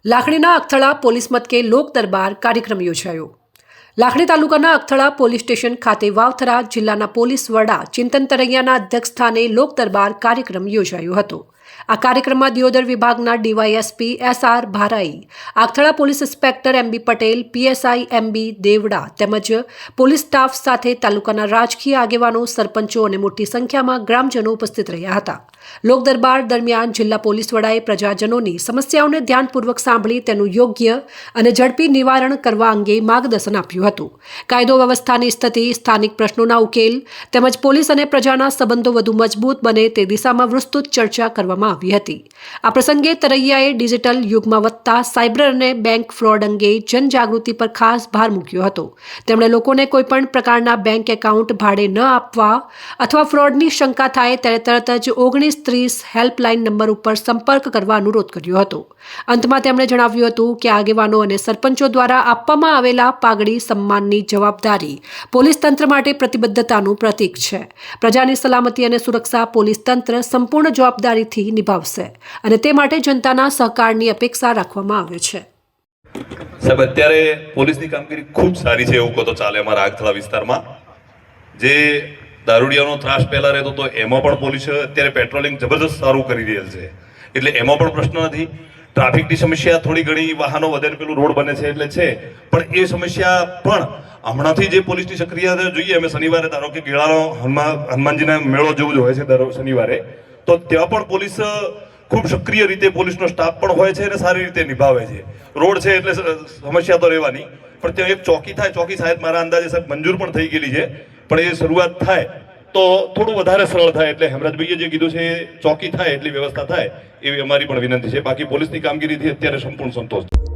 લાખણીના અખથળા police મથકે લોક દરબાર કાર્યક્રમ યોજાયો। લાખણી તાલુકાના અખથળા પોલીસ સ્ટેશન ખાતે વાવથરા જિલ્લાના પોલીસ વડા ચિંતન તરૈયાના અધ્યક્ષસ્થાને લોક દરબાર કાર્યક્રમ યોજાયો હતો। આ કાર્યક્રમમાં દિયોદર વિભાગના ડીવાયએસપી એસઆર ભારાઈ, અખથળા police inspector MB Patel, PSI MB Devda તેમજ પોલીસ સ્ટાફ સાથે તાલુકાના રાજકીય આગેવાનો, સરપંચો અને મોટી સંખ્યામાં ગ્રામજનો ઉપસ્થિત રહ્યા હતા। લોક દરબાર દરમિયાન જિલ્લા પોલીસ વડાએ પ્રજાજનોની સમસ્યાઓને ધ્યાનપૂર્વક સાંભળી તેનું યોગ્ય અને ઝડપી નિવારણ કરવા અંગે માર્ગદર્શન આપ્યું હતું। કાયદો વ્યવસ્થાની સ્થિતિ, સ્થાનિક પ્રશ્નોના ઉકેલ તેમજ પોલીસ અને પ્રજાના સંબંધો વધુ મજબૂત બને તે દિશામાં વિસ્તૃત ચર્ચા કરવામાં આવી હતી। આ પ્રસંગે તરૈયાએ ડિજિટલ યુગમાં વધતા સાયબર અને બેંક ફ્રોડ અંગે જનજાગૃતિ પર ખાસ ભાર મૂક્યો હતો। તેમણે લોકોને કોઈપણ પ્રકારના બેંક એકાઉન્ટ ભાડે ન આપવા અથવા ફ્રોડની શંકા થાય ત્યારે તરત જ 1930 હેલ્પલાઇન નંબર ઉપર સંપર્ક કરવા અનુરોધ કર્યો હતો। અંતમાં તેમણે જણાવ્યું હતું કે આગેવાનો અને સરપંચો દ્વારા આપવામાં આવેલા પાઘડી સન્માનની જવાબદારી પોલીસ તંત્ર માટે પ્રતિબદ્ધતાનું પ્રતીક છે। પ્રજાની સલામતી અને સુરક્ષા પોલીસ તંત્ર સંપૂર્ણ જવાબદારીથી નિભાવશે અને તે માટે જનતાના સહકારની અપેક્ષા રાખવામાં આવે છે। સાહેબ, અત્યારે પોલીસની કામગીરી ખૂબ સારી છે એવું કહો તો ચાલે। અમારા આગથળા વિસ્તારમાં જે દારૂડિયાનો ત્રાસ પહેલા રહેતો તો એમાં પણ પોલીસ અત્યારે પેટ્રોલિંગ જબરદસ્ત સારું કરી રહેલ છે, એટલે એમાં પણ પ્રશ્ન નથી। ટ્રાફિકની સમસ્યા થોડી ઘણી, વાહનો વધે પેલું રોડ બને છે એટલે છે, પણ એ સમસ્યા પણ હમણાંથી જે પોલીસની સક્રિયતા જોઈએ, અમે શનિવારે ધારો કે ગેળાનો હનુમાનજીના મેળો જેવું જ હોય છે દર શનિવારે, તો ત્યાં પણ પોલીસ ખૂબ સક્રિય રીતે પોલીસનો સ્ટાફ પણ હોય છે અને સારી રીતે નિભાવે છે। રોડ છે એટલે સમસ્યા તો રહેવાની, પણ ત્યાં એક ચોકી થાય, ચોકી સાહેબ મારા અંદાજે સાહેબ મંજૂર પણ થઈ ગયેલી છે, પણ એ શરૂઆત થાય તો થોડું વધારે સરળ થાય। એટલે હેમરાજભાઈએ જે કીધું છે ચોકી થાય એટલી વ્યવસ્થા થાય એવી અમારી પણ વિનંતી છે। બાકી પોલીસની કામગીરીથી અત્યારે સંપૂર્ણ સંતોષ।